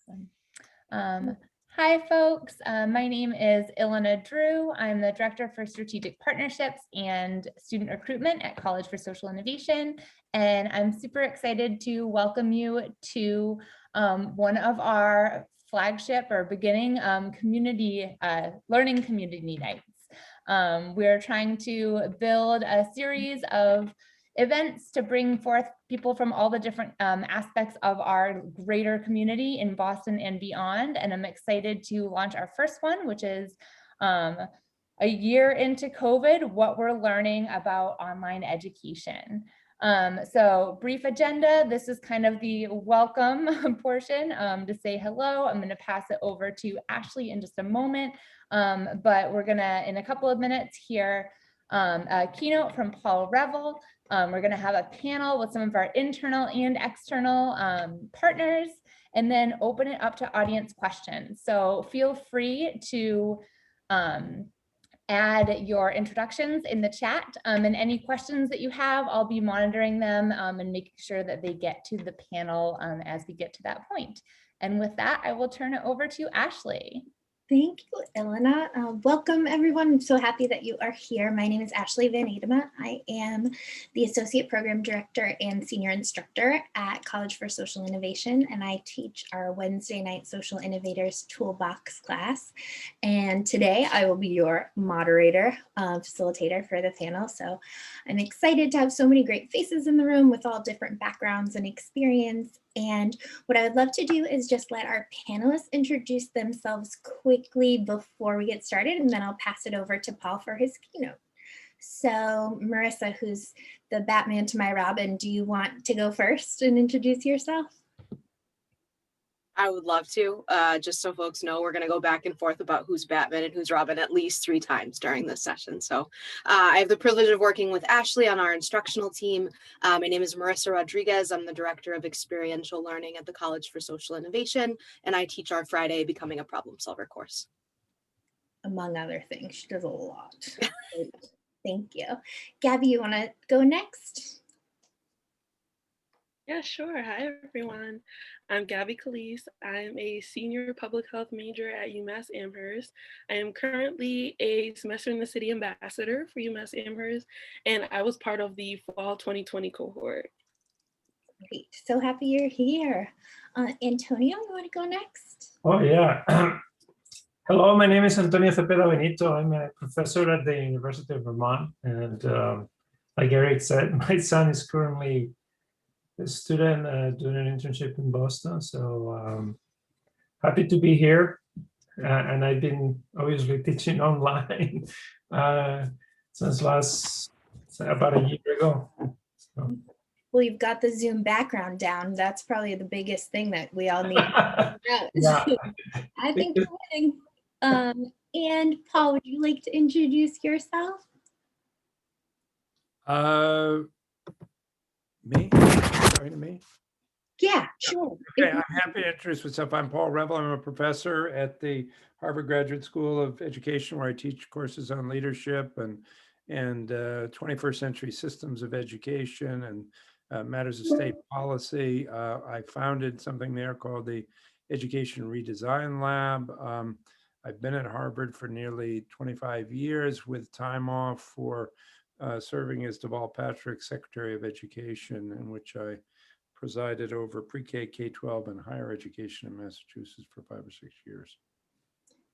Awesome. Hi, folks. My name is Ilana Drew. I'm the Director for Strategic Partnerships and Student Recruitment at College for Social Innovation. And I'm super excited to welcome you to one of our flagship or beginning community learning community nights. We're trying to build a series of events to bring forth people from all the different aspects of our greater community in Boston and beyond. And I'm excited to launch our first one, which is a year into COVID, what we're learning about online education. So brief agenda, this is kind of the welcome portion to say hello. I'm gonna pass it over to Ashley in just a moment, but we're gonna, in a couple of minutes, hear a keynote from Paul Revel. We're going to have a panel with some of our internal and external partners, and then open it up to audience questions. So feel free to add your introductions in the chat, and any questions that you have, I'll be monitoring them and making sure that they get to the panel as we get to that point. And with that, I will turn it over to Ashley. Thank you, Elena. Welcome, everyone. I'm so happy that you are here. My name is Ashley Van Edema. I am the Associate Program Director and Senior Instructor at College for Social Innovation, and I teach our Wednesday night Social Innovators Toolbox class. And today I will be your moderator, facilitator for the panel. So I'm excited to have so many great faces in the room with all different backgrounds and experience. And what I would love to do is just let our panelists introduce themselves quickly before we get started, and then I'll pass it over to Paul for his keynote. So Marissa, who's the Batman to my Robin, do you want to go first and introduce yourself? I would love to. Just so folks know, we're going to go back and forth about who's Batman and who's Robin at least 3 times during this session. So I have the privilege of working with Ashley on our instructional team. My name is Marissa Rodriguez. I'm the Director of Experiential Learning at the College for Social Innovation, and I teach our Friday Becoming a Problem Solver course. Among other things, she does a lot. Thank you. Gabby, you want to go next? Yeah, sure. Hi, everyone. I'm Gabby Calise. I'm a senior public health major at UMass Amherst. I am currently a semester in the city ambassador for UMass Amherst, and I was part of the fall 2020 cohort. Great. So happy you're here. Antonio, you want to go next? Oh, yeah. Hello, my name is Antonio Cepeda Benito. I'm a professor at the University of Vermont. And like Eric said, my son is currently a student doing an internship in Boston. So happy to be here. And I've been obviously teaching online since about a year ago. So. Well, you've got the Zoom background down. That's probably the biggest thing that we all need. Yeah. I think you're winning. And Paul, would you like to introduce yourself? Me? Sorry to me? Yeah, sure. Okay, I'm happy to introduce myself. I'm Paul Revel. I'm a professor at the Harvard Graduate School of Education, where I teach courses on leadership and 21st century systems of education and matters of state policy. I founded something there called the Education Redesign Lab. I've been at Harvard for nearly 25 years with time off for serving as Deval Patrick Secretary of Education, in which I presided over pre-K, K-12, and higher education in Massachusetts for 5 or 6 years.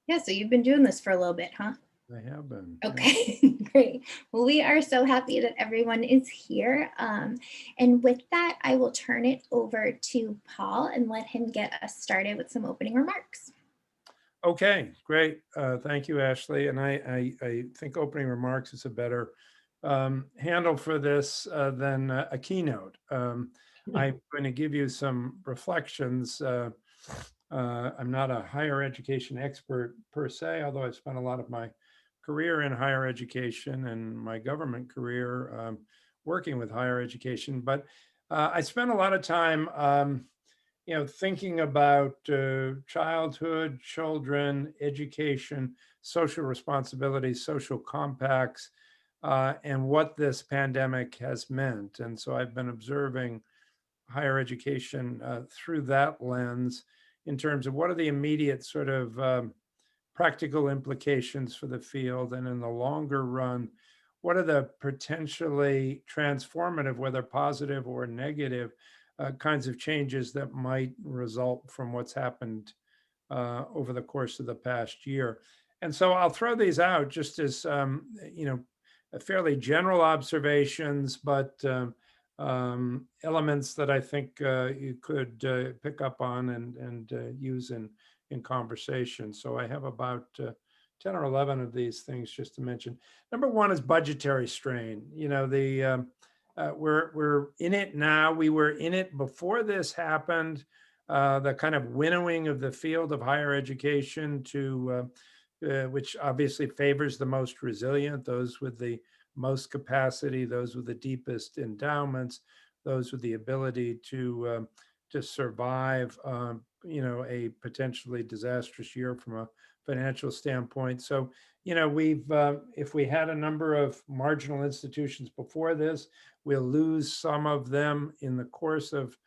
Yeah, so you've been doing this for a little bit, huh? I have been. Okay, yeah. Great. Well, we are so happy that everyone is here. And with that, I will turn it over to Paul and let him get us started with some opening remarks. Okay, great. Thank you, Ashley. And I think opening remarks is a better handle for this than a keynote. I'm going to give you some reflections. I'm not a higher education expert per se, although I've spent a lot of my career in higher education and my government career working with higher education. But I spent a lot of time thinking about childhood, children, education, social responsibility, social compacts, and what this pandemic has meant. And so I've been observing higher education through that lens in terms of what are the immediate sort of practical implications for the field, and in the longer run, what are the potentially transformative, whether positive or negative, kinds of changes that might result from what's happened over the course of the past year. And so I'll throw these out just as, fairly general observations, but elements that I think you could pick up on and use in conversation. So I have about 10 or 11 of these things just to mention. Number one is budgetary strain. We're in it now. We were in it before this happened. The kind of winnowing of the field of higher education to which obviously favors the most resilient, those with the most capacity, those with the deepest endowments, those with the ability to survive, a potentially disastrous year from a financial standpoint. So, if we had a number of marginal institutions before this, we'll lose some of them in the course of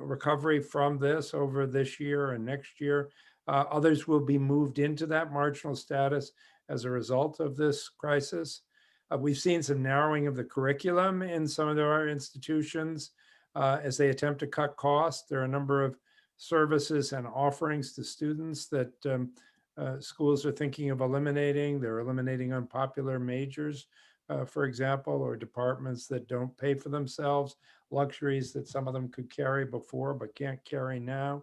recovery from this over this year and next year. Others will be moved into that marginal status as a result of this crisis. We've seen some narrowing of the curriculum in some of our institutions as they attempt to cut costs. There are a number of services and offerings to students that schools are thinking of eliminating. They're eliminating unpopular majors, for example, or departments that don't pay for themselves, luxuries that some of them could carry before but can't carry now.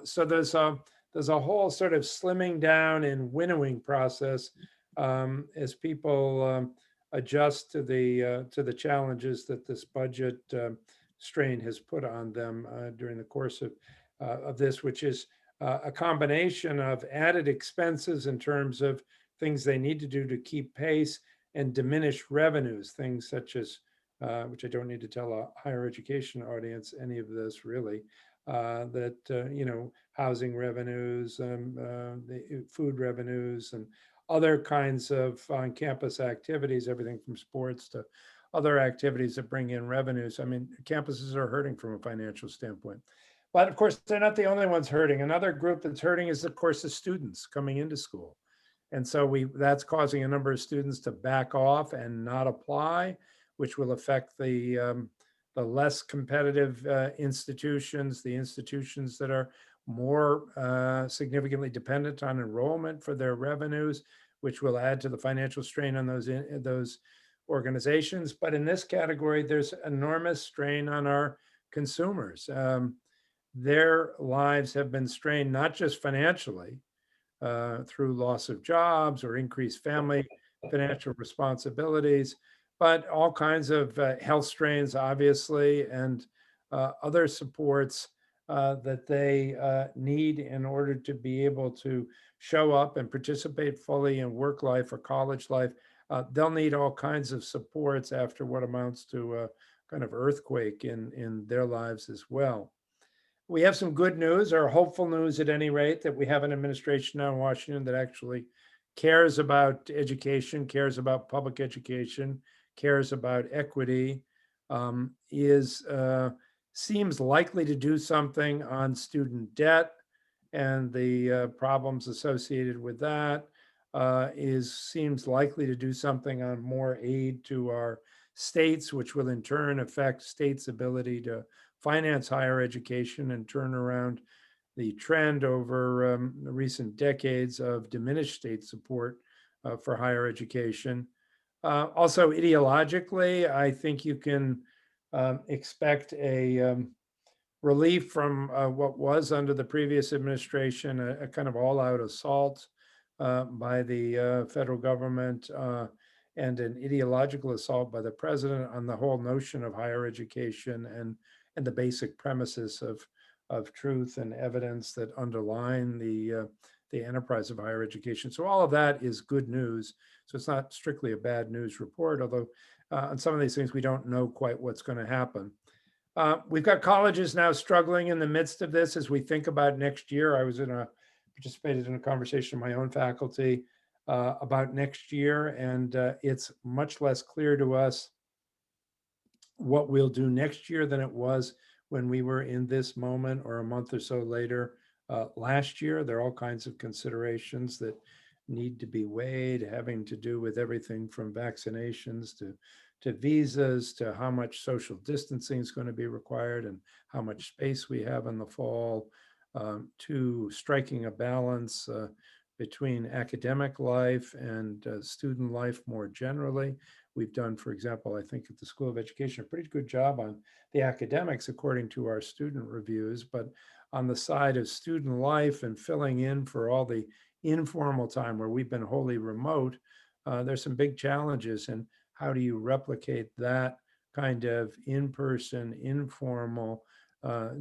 So there's a whole sort of slimming down and winnowing process as people adjust to the challenges that this budget strain has put on them during the course of this, which is a combination of added expenses in terms of things they need to do to keep pace and diminished revenues, things such as, which I don't need to tell a higher education audience any of this really, housing revenues, the food revenues, and other kinds of on-campus activities, everything from sports to other activities that bring in revenues. I mean, campuses are hurting from a financial standpoint. But of course, they're not the only ones hurting. Another group that's hurting is, of course, the students coming into school. And so that's causing a number of students to back off and not apply, which will affect the less competitive institutions, the institutions that are more significantly dependent on enrollment for their revenues, which will add to the financial strain on those organizations. But in this category, there's enormous strain on our consumers. Their lives have been strained, not just financially, through loss of jobs or increased family financial responsibilities, but all kinds of health strains, obviously, and other supports that they need in order to be able to show up and participate fully in work life or college life. They'll need all kinds of supports after what amounts to a kind of earthquake in their lives as well. We have some good news, or hopeful news at any rate, that we have an administration now in Washington that actually cares about education, cares about public education, cares about equity, seems likely to do something on student debt and the problems associated with that, seems likely to do something on more aid to our states, which will in turn affect states' ability to finance higher education and turn around the trend over recent decades of diminished state support for higher education. Also, ideologically, I think you can expect a relief from what was under the previous administration, a kind of all-out assault by the federal government and an ideological assault by the president on the whole notion of higher education and the basic premises of truth and evidence that underline the enterprise of higher education. So all of that is good news. So it's not strictly a bad news report, although on some of these things, we don't know quite what's going to happen. We've got colleges now struggling in the midst of this as we think about next year. I participated in a conversation with my own faculty about next year, and it's much less clear to us what we'll do next year than it was when we were in this moment or a month or so later last year. There are all kinds of considerations that need to be weighed, having to do with everything from vaccinations to visas, to how much social distancing is going to be required and how much space we have in the fall, to striking a balance between academic life and student life more generally. We've done, for example, I think at the School of Education, a pretty good job on the academics according to our student reviews, but on the side of student life and filling in for all the informal time where we've been wholly remote, there's some big challenges. And how do you replicate that kind of in-person, informal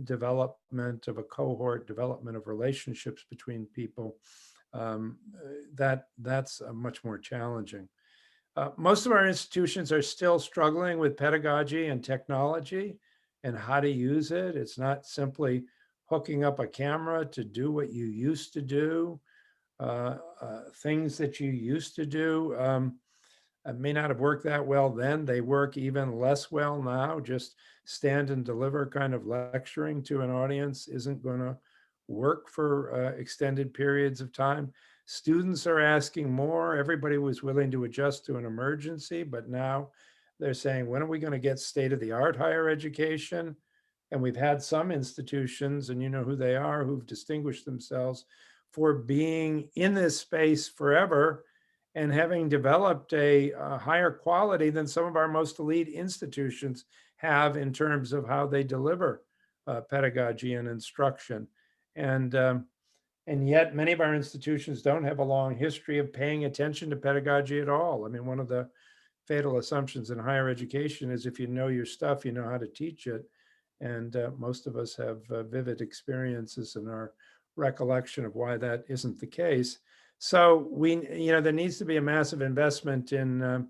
development of a cohort, development of relationships between people? That's much more challenging. Most of our institutions are still struggling with pedagogy and technology and how to use it. It's not simply hooking up a camera to do what you used to do. Things that you used to do may not have worked that well then. They work even less well now. Just stand and deliver kind of lecturing to an audience isn't going to work for extended periods of time. Students are asking more. Everybody was willing to adjust to an emergency, but now they're saying, when are we going to get state-of-the-art higher education? And we've had some institutions, and you know who they are, who've distinguished themselves for being in this space forever and having developed a higher quality than some of our most elite institutions have in terms of how they deliver pedagogy and instruction. And yet many of our institutions don't have a long history of paying attention to pedagogy at all. I mean, one of the fatal assumptions in higher education is if you know your stuff, you know how to teach it. And most of us have vivid experiences in our recollection of why that isn't the case. So there needs to be a massive investment in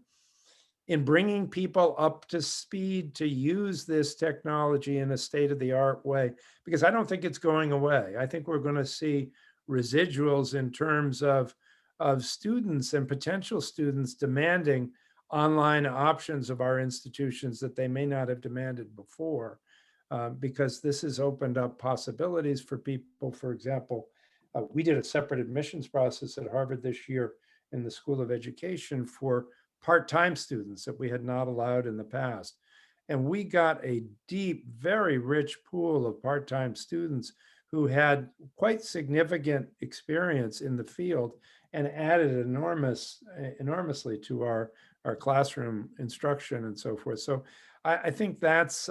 bringing people up to speed to use this technology in a state-of-the-art way, because I don't think it's going away. I think we're going to see residuals in terms of students and potential students demanding online options of our institutions that they may not have demanded before, because this has opened up possibilities for people. For example, we did a separate admissions process at Harvard this year in the School of Education for part-time students that we had not allowed in the past. And we got a deep, very rich pool of part-time students who had quite significant experience in the field and added enormously to our classroom instruction and so forth. So I think that's,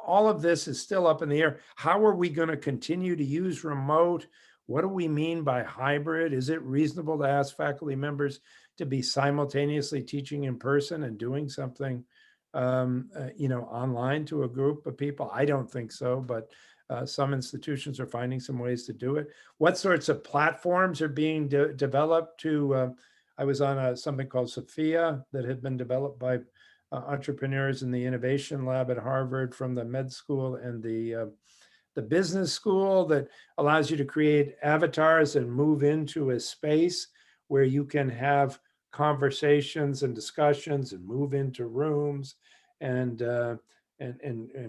all of this is still up in the air. How are we going to continue to use remote? What do we mean by hybrid? Is it reasonable to ask faculty members to be simultaneously teaching in person and doing something, online to a group of people? I don't think so, but some institutions are finding some ways to do it. What sorts of platforms are being developed to, I was on something called Sophia that had been developed by entrepreneurs in the innovation lab at Harvard from the med school and the business school, that allows you to create avatars and move into a space where you can have conversations and discussions and move into rooms and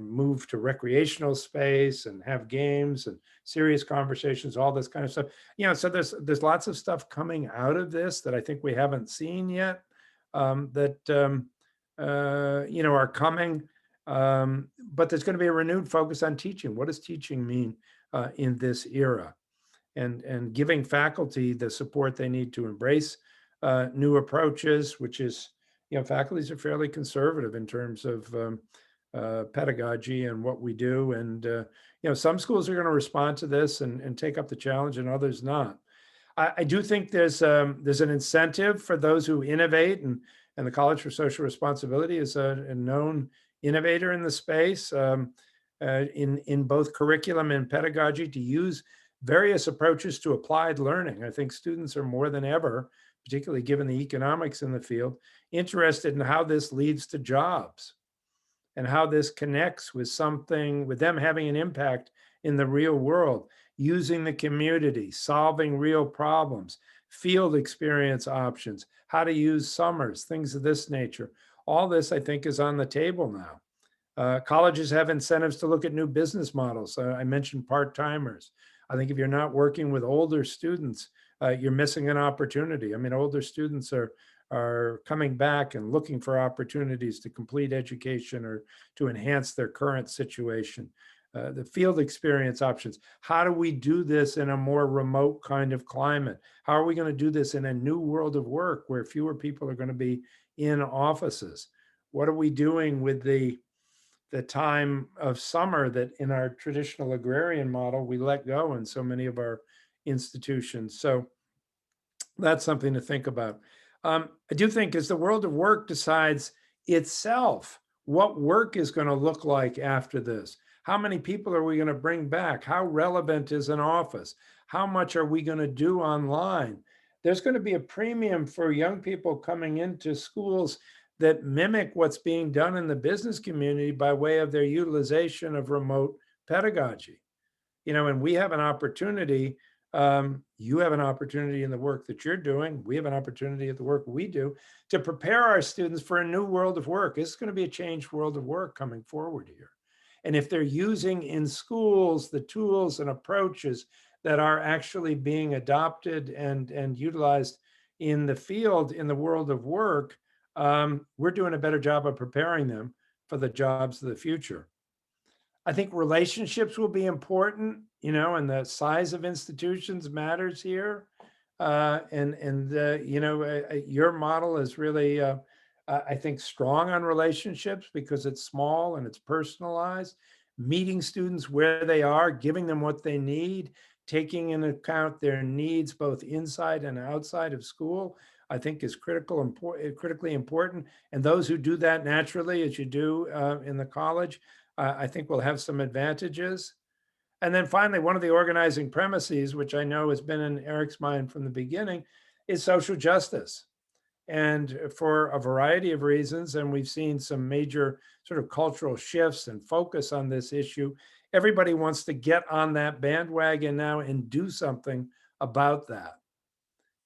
move to recreational space and have games and serious conversations, all this kind of stuff. So there's lots of stuff coming out of this that I think we haven't seen yet, that are coming. But there's going to be a renewed focus on teaching. What does teaching mean in this era? And giving faculty the support they need to embrace new approaches, which is, faculties are fairly conservative in terms of pedagogy and what we do. And, some schools are going to respond to this and take up the challenge, and others not. I do think there's an incentive for those who innovate, and the College for Social Responsibility is a known innovator in the space, in both curriculum and pedagogy, to use various approaches to applied learning. I think students are more than ever, particularly given the economics in the field, interested in how this leads to jobs and how this connects with something, with them having an impact in the real world, using the community, solving real problems, field experience options, how to use summers, things of this nature. All this, I think, is on the table now. Colleges have incentives to look at new business models. I mentioned part-timers. I think if you're not working with older students, you're missing an opportunity. I mean, older students are coming back and looking for opportunities to complete education or to enhance their current situation. The field experience options. How do we do this in a more remote kind of climate? How are we going to do this in a new world of work where fewer people are going to be in offices? What are we doing with the time of summer that in our traditional agrarian model, we let go in so many of our institutions? So that's something to think about. I do think as the world of work decides itself what work is going to look like after this, how many people are we going to bring back? How relevant is an office? How much are we going to do online? There's going to be a premium for young people coming into schools that mimic what's being done in the business community by way of their utilization of remote pedagogy. You know, and we have an opportunity, you have an opportunity in the work that you're doing, we have an opportunity at the work we do to prepare our students for a new world of work. It's going to be a changed world of work coming forward here. And if they're using in schools the tools and approaches that are actually being adopted and utilized in the field, in the world of work, we're doing a better job of preparing them for the jobs of the future. I think relationships will be important, you know, and the size of institutions matters here. You know, your model is really, I think, strong on relationships because it's small and it's personalized, meeting students where they are, giving them what they need, taking into account their needs both inside and outside of school, I think is critically important. And those who do that naturally, as you do in the college, I think will have some advantages. And then finally, one of the organizing premises, which I know has been in Eric's mind from the beginning, is social justice. And for a variety of reasons, and we've seen some major sort of cultural shifts and focus on this issue, everybody wants to get on that bandwagon now and do something about that.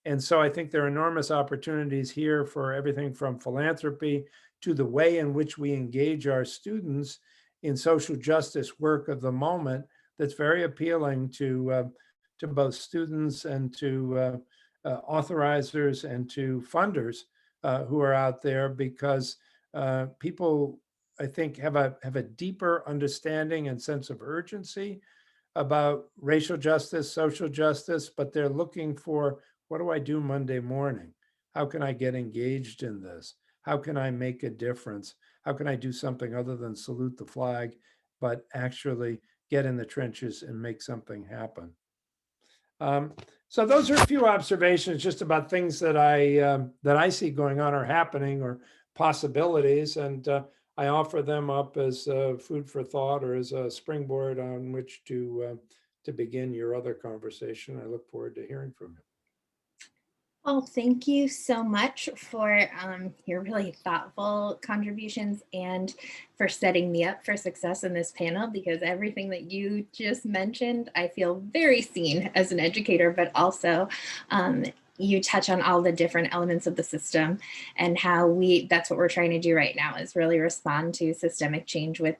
And so I think there are enormous opportunities here for everything from philanthropy to the way in which we engage our students in social justice work of the moment that's very appealing to both students and to authorizers and to funders who are out there, because people, I think, have a deeper understanding and sense of urgency about racial justice, social justice, but they're looking for, what do I do Monday morning? How can I get engaged in this? How can I make a difference? How can I do something other than salute the flag, but actually get in the trenches and make something happen? So those are a few observations just about things that I see going on or happening or possibilities, and I offer them up as food for thought or as a springboard on which to begin your other conversation. I look forward to hearing from you. Well, thank you so much for your really thoughtful contributions and for setting me up for success in this panel, because everything that you just mentioned, I feel very seen as an educator, but also you touch on all the different elements of the system and how that's what we're trying to do right now, is really respond to systemic change with,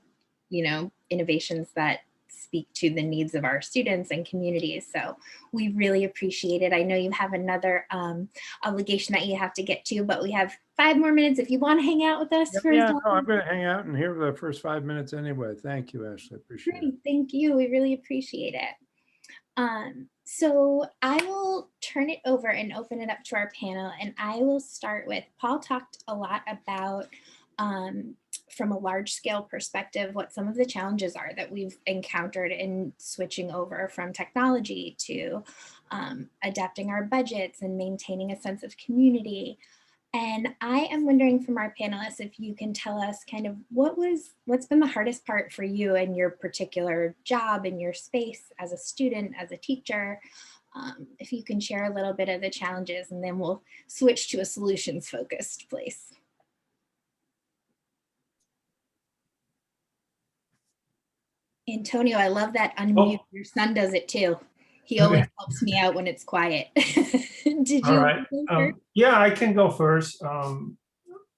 you know, innovations that speak to the needs of our students and communities. So we really appreciate it. I know you have another obligation that you have to get to, but we have 5 more minutes if you want to hang out with us. Yeah, no, I'm going to hang out and hear the first 5 minutes anyway. Thank you, Ashley. Appreciate it. Thank you. We really appreciate it. So I will turn it over and open it up to our panel, and I will start with, Paul talked a lot about from a large scale perspective, what some of the challenges are that we've encountered in switching over from technology to adapting our budgets and maintaining a sense of community. And I am wondering from our panelists, if you can tell us kind of what's been the hardest part for you in your particular job, in your space as a student, as a teacher. If you can share a little bit of the challenges, and then we'll switch to a solutions focused place. Antonio, I love that unmute. Oh. Your son does it too. He always helps me out when it's quiet. Did you? All right. Yeah, I can go first.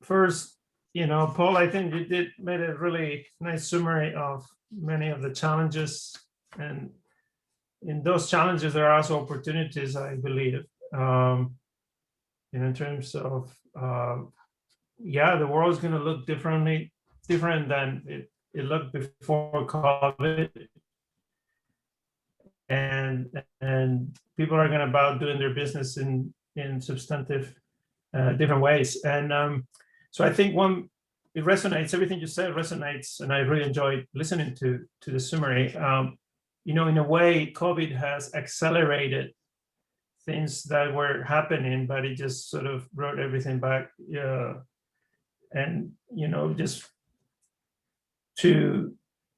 First, you know, Paul, I think you made a really nice summary of many of the challenges and in those challenges, there are also opportunities, I believe, in terms of, yeah, the world's going to look different than it looked before COVID. And people are going about doing their business in substantive different ways. And so I think it resonates, everything you said resonates, and I really enjoyed listening to the summary. In a way, COVID has accelerated things that were happening, but it just sort of brought everything back. And, just to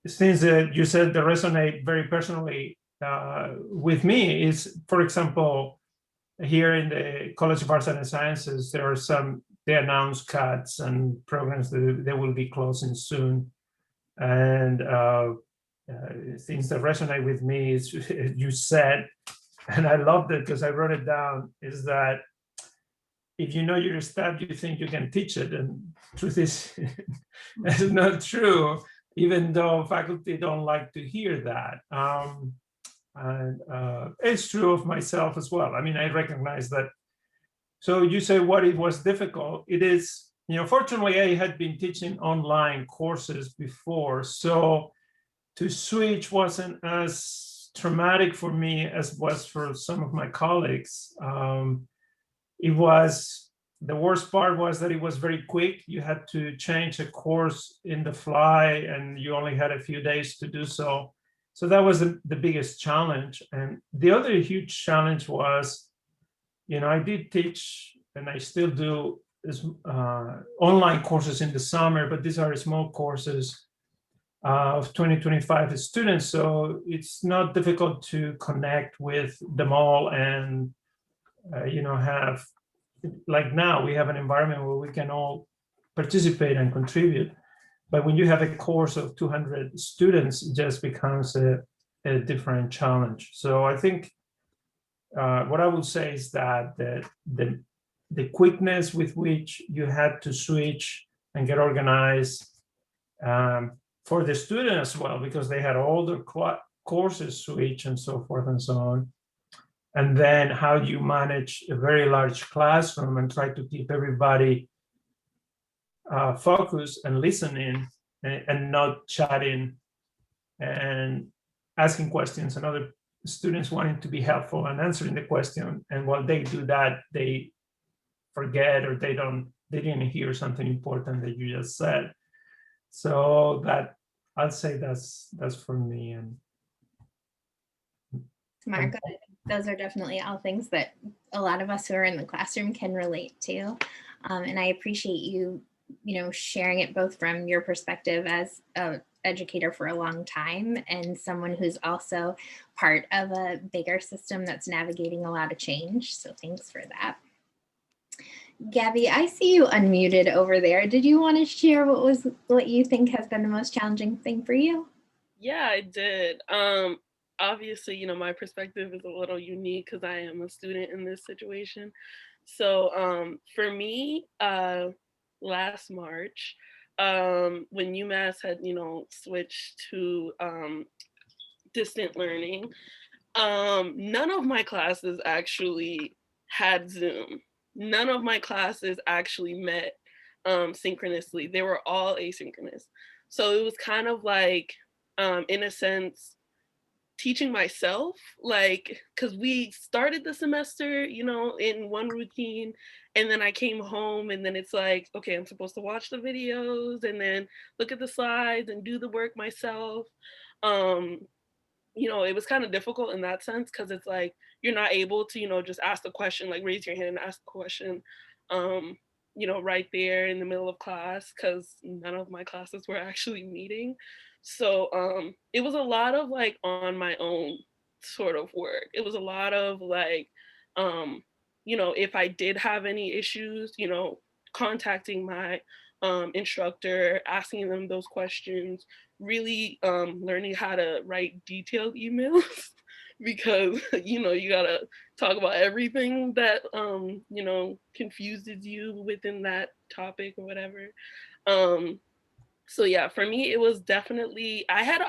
things that you said that resonate very personally with me is, for example, here in the College of Arts and Sciences, there are they announced cuts and programs that they will be closing soon. And things that resonate with me is, you said, and I loved it because I wrote it down, is that if you know your stuff, you think you can teach it. And truth is, that's not true, even though faculty don't like to hear that. And it's true of myself as well. I mean, I recognize that. So you say what it was difficult. It is, fortunately, I had been teaching online courses before. So to switch wasn't as traumatic for me as was for some of my colleagues. The worst part was that it was very quick. You had to change a course in the fly, and you only had a few days to do so. So that was the biggest challenge. And the other huge challenge was, I did teach, and I still do, online courses in the summer, but these are small courses of 20-25 students. So it's not difficult to connect with them all and, have, like now, we have an environment where we can all participate and contribute. But when you have a course of 200 students, it just becomes a different challenge. So I think what I would say is that the quickness with which you had to switch and get organized for the student as well, because they had all the courses switch and so forth and so on. And then how you manage a very large classroom and try to keep everybody focused and listening and not chatting and asking questions and other students wanting to be helpful and answering the question. And while they do that, they forget or they didn't hear something important that you just said. So that I'd say that's for me. And Smart. Those are definitely all things that a lot of us who are in the classroom can relate to. And I appreciate you, sharing it both from your perspective as an educator for a long time and someone who's also part of a bigger system that's navigating a lot of change. So thanks for that. Gabby, I see you unmuted over there. Did you want to share what you think has been the most challenging thing for you? Yeah, I did. Obviously, my perspective is a little unique because I am a student in this situation. So for me, last March, when UMass had, switched to distant learning, none of my classes actually had Zoom. None of my classes actually met synchronously. They were all asynchronous. So it was kind of like, in a sense, teaching myself, because we started the semester, in one routine, and then I came home and then it's like, okay, I'm supposed to watch the videos and then look at the slides and do the work myself. It was kind of difficult in that sense because it's like, you're not able to, just ask the question, like raise your hand and ask the question, right there in the middle of class, because none of my classes were actually meeting. So it was a lot of on my own sort of work. It was a lot of if I did have any issues, contacting my instructor, asking them those questions, really learning how to write detailed emails because, you gotta talk about everything that, confuses you within that topic or whatever. So yeah, for me, it was definitely, I had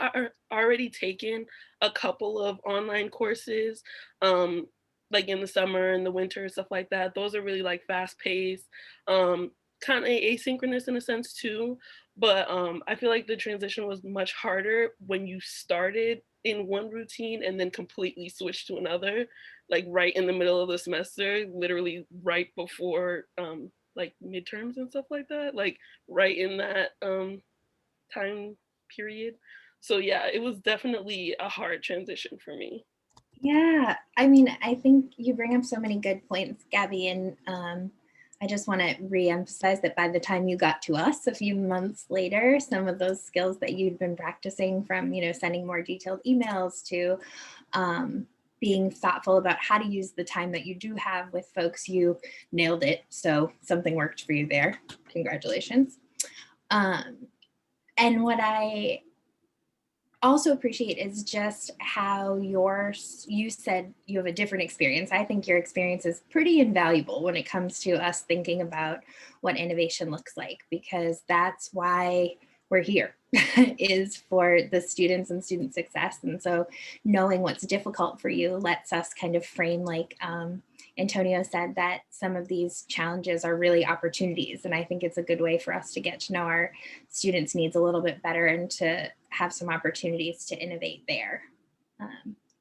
already taken a couple of online courses, like in the summer and the winter and stuff like that. Those are really like fast paced, kind of asynchronous in a sense too. But I feel like the transition was much harder when you started in one routine and then completely switched to another, like right in the middle of the semester, literally right before like midterms and stuff like that, like right in that time period. So yeah, it was definitely a hard transition for me. Yeah, I mean, I think you bring up so many good points, Gabby, and I just want to re-emphasize that by the time you got to us a few months later, some of those skills that you'd been practicing, from, you know, sending more detailed emails to being thoughtful about how to use the time that you do have with folks, you nailed it. So something worked for you there. Congratulations. And what I also appreciate is just how you said you have a different experience. I think your experience is pretty invaluable when it comes to us thinking about what innovation looks like, because that's why we're here, is for the students and student success. And so knowing what's difficult for you lets us kind of frame, like Antonio said, that some of these challenges are really opportunities. And I think it's a good way for us to get to know our students' needs a little bit better and to have some opportunities to innovate there.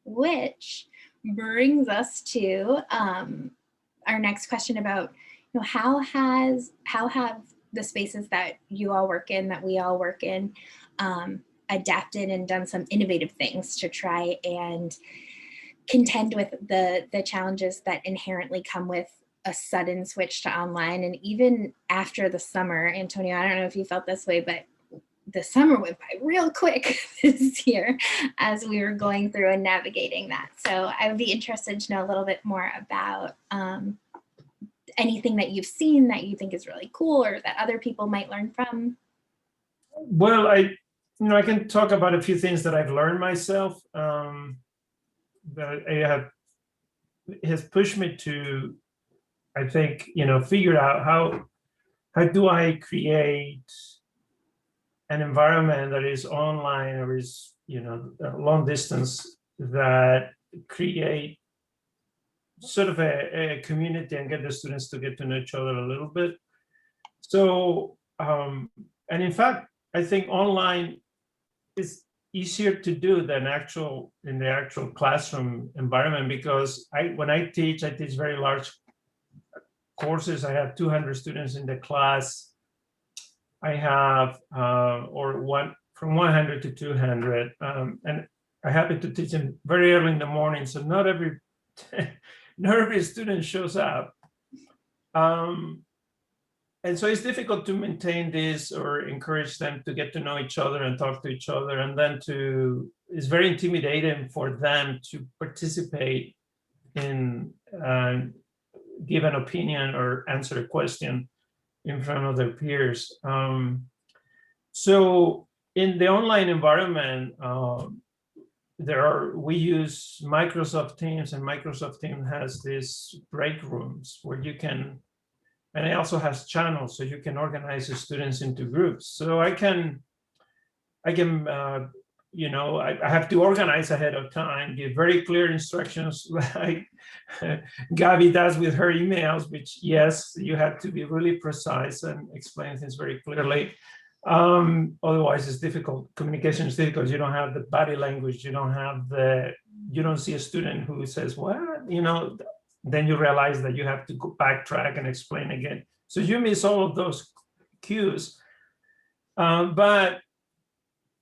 Which brings us to our next question about, you know, how have the spaces that you all work in, that we all work in, adapted and done some innovative things to try and contend with the challenges that inherently come with a sudden switch to online. And even after the summer, Antonio, I don't know if you felt this way, but the summer went by real quick this year as we were going through and navigating that. So I would be interested to know a little bit more about anything that you've seen that you think is really cool or that other people might learn from. Well, I can talk about a few things that I've learned myself. That has pushed me to, I think, figure out how do I create an environment that is online or is, long distance, that create sort of a community and get the students to get to know each other a little bit. So, and in fact, I think online is easier to do than in the actual classroom environment, because when I teach very large courses. I have 200 students in the class. I have from 100 to 200, and I happen to teach them very early in the morning, so not every student shows up. And so it's difficult to maintain this or encourage them to get to know each other and talk to each other. And then it's very intimidating for them to participate in give an opinion or answer a question in front of their peers. So in the online environment, we use Microsoft Teams, and Microsoft Teams has these break rooms where you can, and it also has channels, so you can organize the students into groups. So I have to organize ahead of time, give very clear instructions, like Gabby does with her emails, which, yes, you have to be really precise and explain things very clearly. Otherwise, it's difficult. Communication is difficult. You don't have the body language. You don't see a student who says, "What?" Then you realize that you have to go backtrack and explain again. So you miss all of those cues. But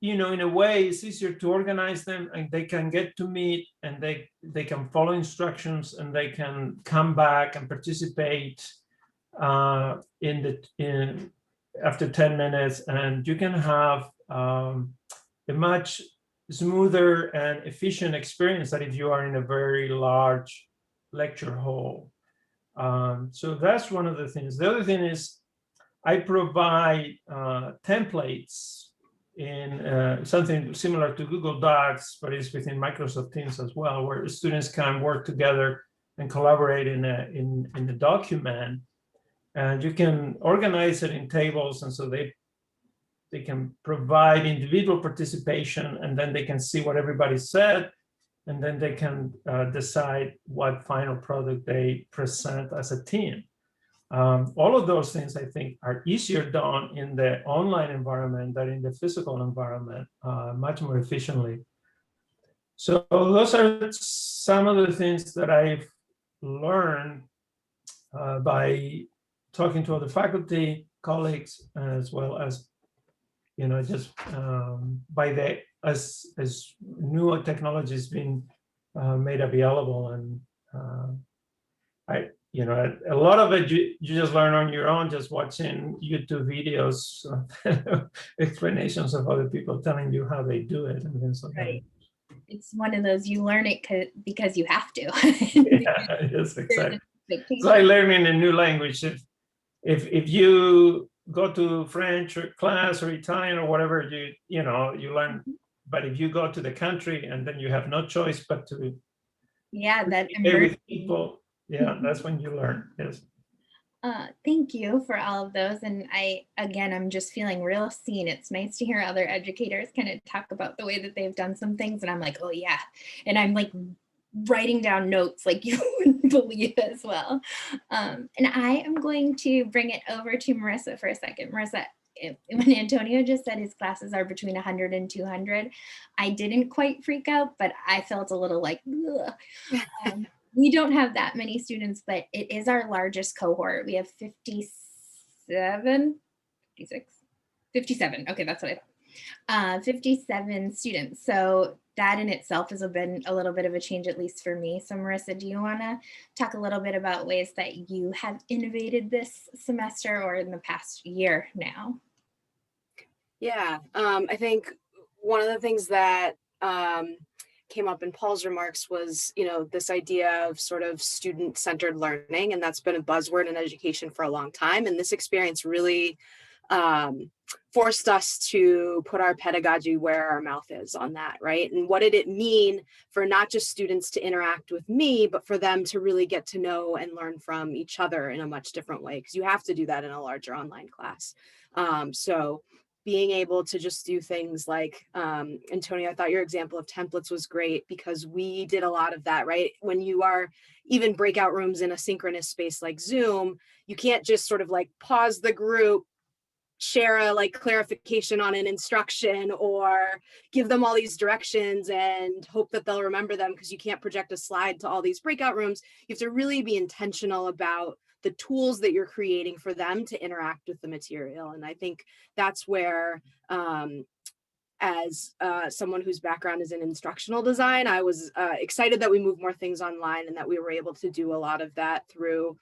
in a way, it's easier to organize them, and they can get to meet, and they can follow instructions, and they can come back and participate after 10 minutes, and you can have a much smoother and efficient experience than if you are in a very large lecture hall. So that's one of the things. The other thing is I provide templates in something similar to Google Docs, but it's within Microsoft Teams as well, where students can work together and collaborate in the document. And you can organize it in tables, and so they can provide individual participation, and then they can see what everybody said, and then they can decide what final product they present as a team. All of those things, I think, are easier done in the online environment than in the physical environment, much more efficiently. So those are some of the things that I've learned by talking to other faculty, colleagues, as well as, just as newer technologies being made available. And a lot of it you just learn on your own, just watching YouTube videos, explanations of other people telling you how they do it, and things like Right. It's one of those, you learn it because you have to. that. Yes, exactly. It's like learning a new language. If you go to French or class or Italian or whatever, you learn. But if you go to the country and then you have no choice but to that with people, that's when you learn. Yes. Thank you for all of those. And I'm just feeling real seen. It's nice to hear other educators kind of talk about the way that they've done some things. And I'm like, oh yeah. And I'm like writing down notes like you wouldn't believe as well. And I am going to bring it over to Marissa for a second. Marissa, when Antonio just said his classes are between 100 and 200, I didn't quite freak out, but I felt a little like, we don't have that many students, but it is our largest cohort. We have 57. Okay, that's what I thought. 57 students. So that in itself has been a little bit of a change, at least for me. So Marissa, do you want to talk a little bit about ways that you have innovated this semester or in the past year now? Yeah, I think one of the things that came up in Paul's remarks was, this idea of sort of student-centered learning, and that's been a buzzword in education for a long time. And this experience really forced us to put our pedagogy where our mouth is on that, right? And what did it mean for not just students to interact with me, but for them to really get to know and learn from each other in a much different way? Because you have to do that in a larger online class. So being able to just do things like, Antonio, I thought your example of templates was great because we did a lot of that, right? When you are even breakout rooms in a synchronous space like Zoom, you can't just sort of like pause the group, share a clarification on an instruction or give them all these directions and hope that they'll remember them, because you can't project a slide to all these breakout rooms. You have to really be intentional about the tools that you're creating for them to interact with the material. And I think that's where, as someone whose background is in instructional design, I was excited that we moved more things online and that we were able to do a lot of that through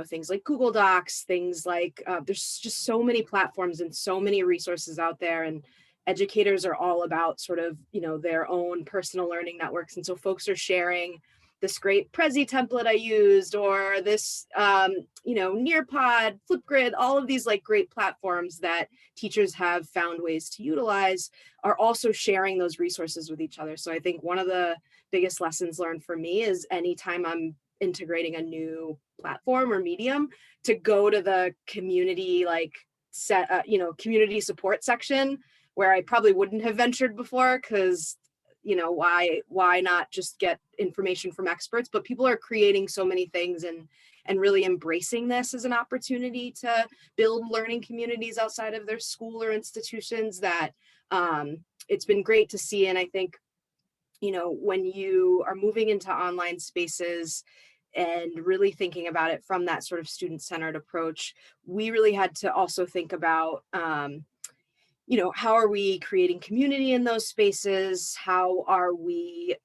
things like Google Docs, things like there's just so many platforms and so many resources out there, and educators are all about sort of, their own personal learning networks. And so folks are sharing this great Prezi template I used, or this, Nearpod, Flipgrid, all of these great platforms that teachers have found ways to utilize are also sharing those resources with each other. So I think one of the biggest lessons learned for me is anytime I'm integrating a new platform or medium, to go to the community community support section, where I probably wouldn't have ventured before, because why not just get information from experts? But people are creating so many things and really embracing this as an opportunity to build learning communities outside of their school or institutions, that it's been great to see. And I think when you are moving into online spaces and really thinking about it from that sort of student-centered approach, we really had to also think about, how are we creating community in those spaces? How are we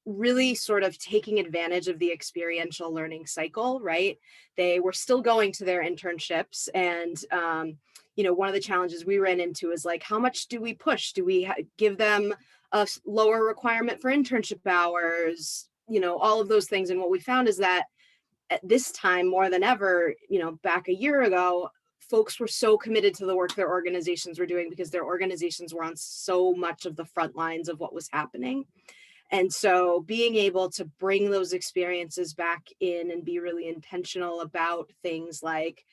really sort of taking advantage of the experiential learning cycle, right? They were still going to their internships, and one of the challenges we ran into is how much do we push? Do we give them a lower requirement for internship hours? All of those things. And what we found is that at this time, more than ever, back a year ago, folks were so committed to the work their organizations were doing because their organizations were on so much of the front lines of what was happening. And so being able to bring those experiences back in and be really intentional about things like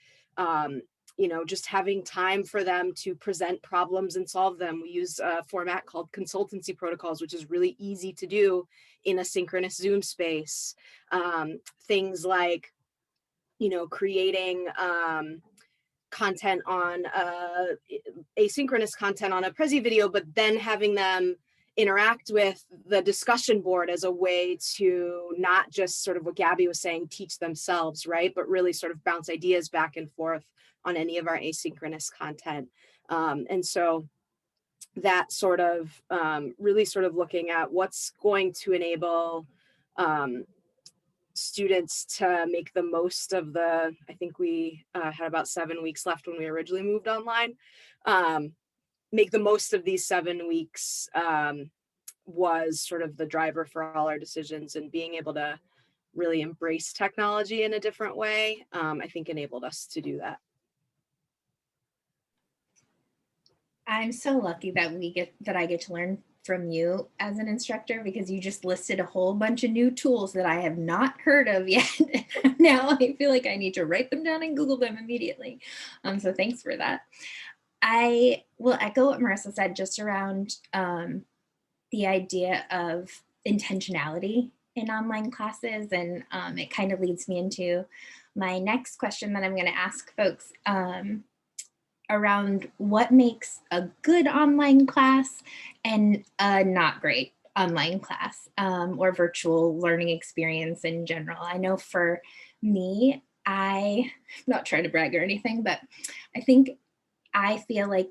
you know, just having time for them to present problems and solve them. We use a format called consultancy protocols, which is really easy to do in a synchronous Zoom space. Things like, you know, creating content on asynchronous content on a Prezi video, but then having them interact with the discussion board as a way to not just sort of what Gabby was saying, teach themselves, right? But really sort of bounce ideas back and forth on any of our asynchronous content. And so that sort of really sort of looking at what's going to enable students to make the most of the, I think we had about 7 weeks left when we originally moved online. Make the most of these 7 weeks was sort of the driver for all our decisions, and being able to really embrace technology in a different way, I think enabled us to do that. I'm so lucky that I get to learn from you as an instructor, because you just listed a whole bunch of new tools that I have not heard of yet. Now I feel like I need to write them down and Google them immediately. So thanks for that. I will echo what Marissa said just around the idea of intentionality in online classes. And it kind of leads me into my next question that I'm going to ask folks around what makes a good online class and a not great online class or virtual learning experience in general. I know for me, I'm not trying to brag or anything, but I feel like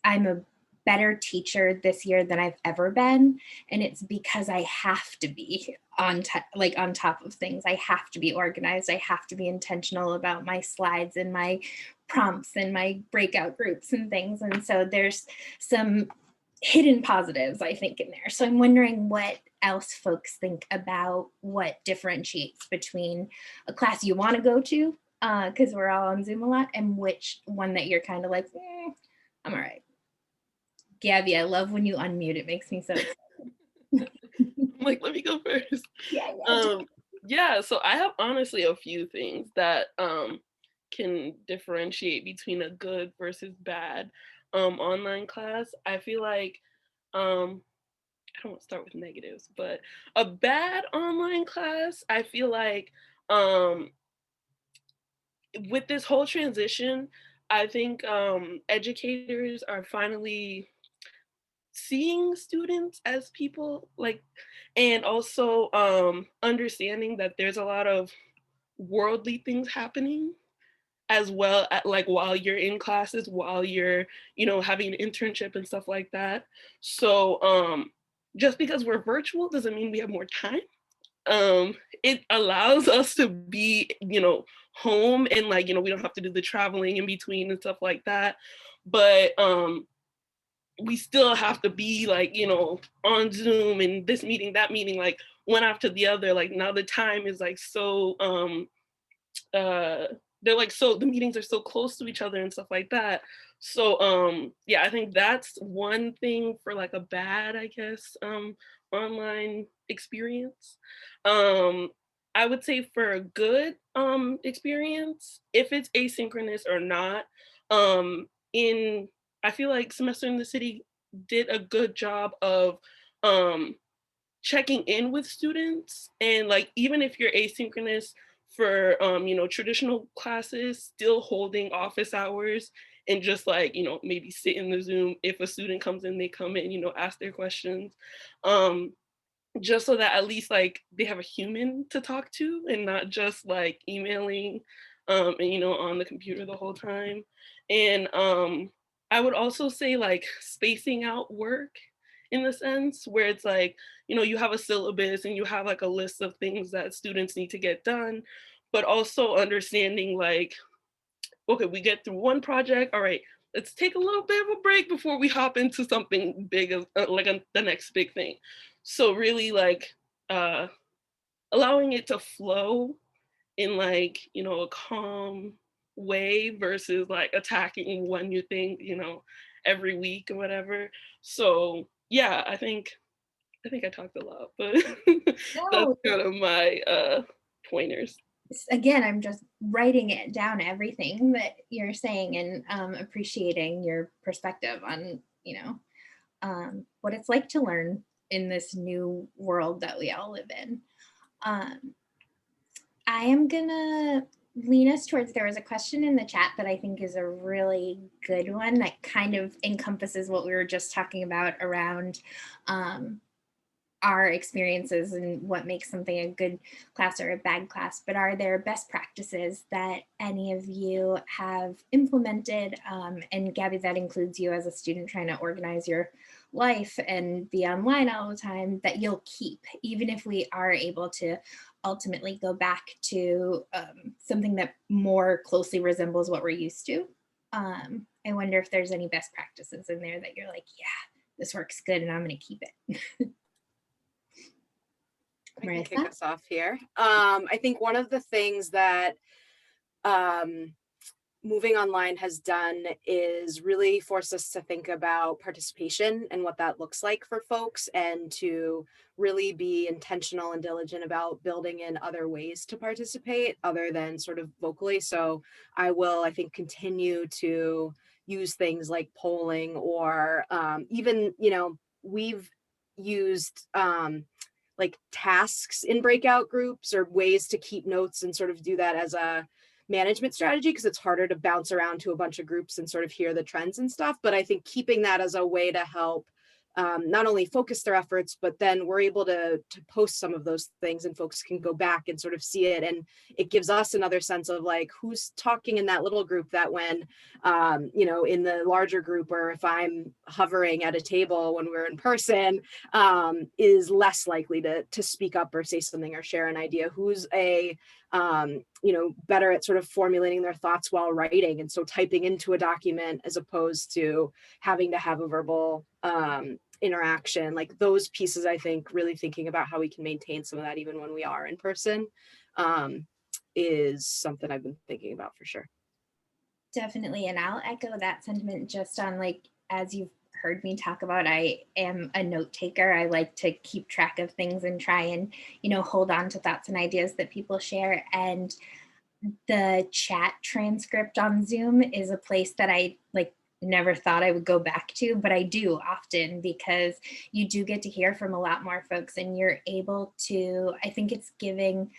I'm a better teacher this year than I've ever been. And it's because I have to be on top of things. I have to be organized. I have to be intentional about my slides and my prompts and my breakout groups and things. And so there's some hidden positives, I think, in there. So I'm wondering what else folks think about what differentiates between a class you want to go to, because we're all on Zoom a lot, and which one that you're kind of like, I'm all right. Gabby, I love when you unmute. It makes me so excited. I'm like, let me go first. Yeah, so I have honestly a few things that can differentiate between a good versus bad online class. I feel like, I don't want to start with negatives, but a bad online class, I feel like with this whole transition, I think educators are finally seeing students as people, like, and also understanding that there's a lot of worldly things happening as well, at, like, while you're in classes, while you're, you know, having an internship and stuff like that. So just because we're virtual doesn't mean we have more time. It allows us to be, you know, home, and, like, you know, we don't have to do the traveling in between and stuff like that. But we still have to be, like, you know, on Zoom and this meeting, that meeting, like one after the other. Like, now the time is like so they're like, so the meetings are so close to each other and stuff like that. So yeah, I think that's one thing for like a bad, I guess, online experience. I would say for a good experience, if it's asynchronous or not, I feel like Semester in the City did a good job of checking in with students, and, like, even if you're asynchronous for you know, traditional classes, still holding office hours and just, like, you know, maybe sit in the Zoom. If a student comes in, they come in, you know, ask their questions, just so that at least, like, they have a human to talk to and not just, like, emailing and, you know, on the computer the whole time. And I would also say, like, spacing out work in the sense where it's like, you know, you have a syllabus and you have, like, a list of things that students need to get done, but also understanding, like, okay, we get through one project, all right, let's take a little bit of a break before we hop into something big, the next big thing. So really, like, allowing it to flow in, like, you know, a calm way versus, like, attacking one new thing, you know, every week or whatever. So yeah, I think I talked a lot, but that's kind of my pointers. again, I'm just writing it down, everything that you're saying, and appreciating your perspective on, what it's like to learn in this new world that we all live in. I am gonna lean us towards, there was a question in the chat that I think is a really good one that kind of encompasses what we were just talking about around our experiences and what makes something a good class or a bad class, but are there best practices that any of you have implemented? And Gabby, that includes you as a student trying to organize your life and be online all the time, that you'll keep, even if we are able to ultimately go back to something that more closely resembles what we're used to. I wonder if there's any best practices in there that you're like, yeah, this works good and I'm gonna keep it. I can kick us off here. I think one of the things that moving online has done is really force us to think about participation and what that looks like for folks, and to really be intentional and diligent about building in other ways to participate other than sort of vocally. So I think, continue to use things like polling, or even, we've used like tasks in breakout groups, or ways to keep notes and sort of do that as a management strategy, because it's harder to bounce around to a bunch of groups and sort of hear the trends and stuff. But I think keeping that as a way to help not only focus their efforts, but then we're able to post some of those things and folks can go back and sort of see it. And it gives us another sense of like, who's talking in that little group, that when, in the larger group, or if I'm hovering at a table when we're in person, is less likely to speak up or say something or share an idea, who's better at sort of formulating their thoughts while writing. And so typing into a document as opposed to having to have a verbal interaction, like those pieces, I think really thinking about how we can maintain some of that even when we are in person is something I've been thinking about for sure. Definitely. And I'll echo that sentiment just on, like, as you've heard me talk about, I am a note taker. I like to keep track of things and try and, hold on to thoughts and ideas that people share. And the chat transcript on Zoom is a place that I never thought I would go back to, but I do often, because you do get to hear from a lot more folks, and you're able to, I think it's giving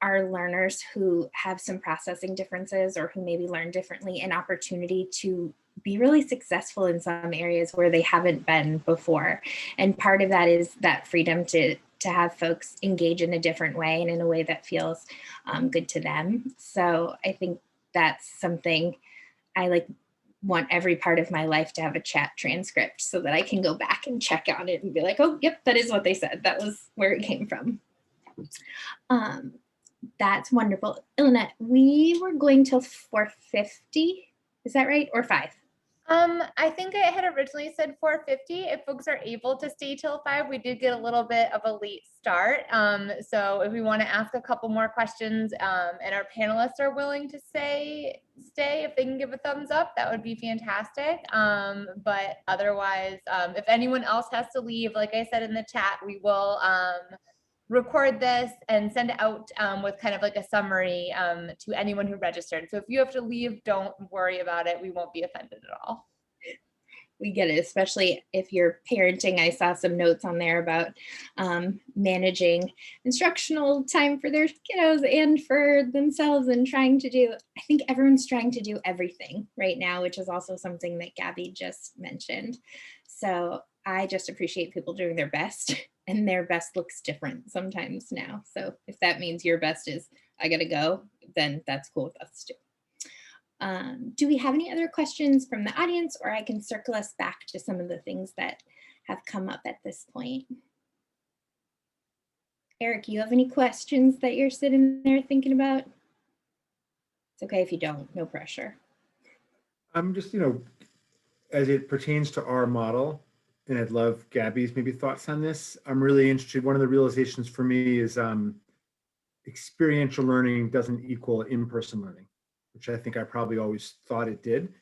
our learners who have some processing differences or who maybe learn differently an opportunity to be really successful in some areas where they haven't been before. And part of that is that freedom to have folks engage in a different way and in a way that feels good to them. So I think that's something I want every part of my life to have a chat transcript so that I can go back and check on it and be like, oh, yep, that is what they said. That was where it came from. That's wonderful. Ilana, we were going till 4:50. Is that right? Or 5? I think I had originally said 4:50. If folks are able to stay till 5, we did get a little bit of a late start. So if we want to ask a couple more questions and our panelists are willing to stay, if they can give a thumbs up, that would be fantastic. But otherwise, if anyone else has to leave, like I said in the chat, we will record this and send it out with kind of like a summary to anyone who registered. So if you have to leave, don't worry about it. We won't be offended at all. We get it, especially if you're parenting. I saw some notes on there about managing instructional time for their kiddos and for themselves, and trying to do, I think everyone's trying to do everything right now, which is also something that Gabby just mentioned. So I just appreciate people doing their best, and their best looks different sometimes now. So if that means your best is, I gotta go, then that's cool with us too. Do we have any other questions from the audience, or I can circle us back to some of the things that have come up at this point? Eric, you have any questions that you're sitting there thinking about? It's okay if you don't, no pressure. I'm just, as it pertains to our model, and I'd love Gabby's maybe thoughts on this. I'm really interested. One of the realizations for me is experiential learning doesn't equal in-person learning, which I think I probably always thought it did.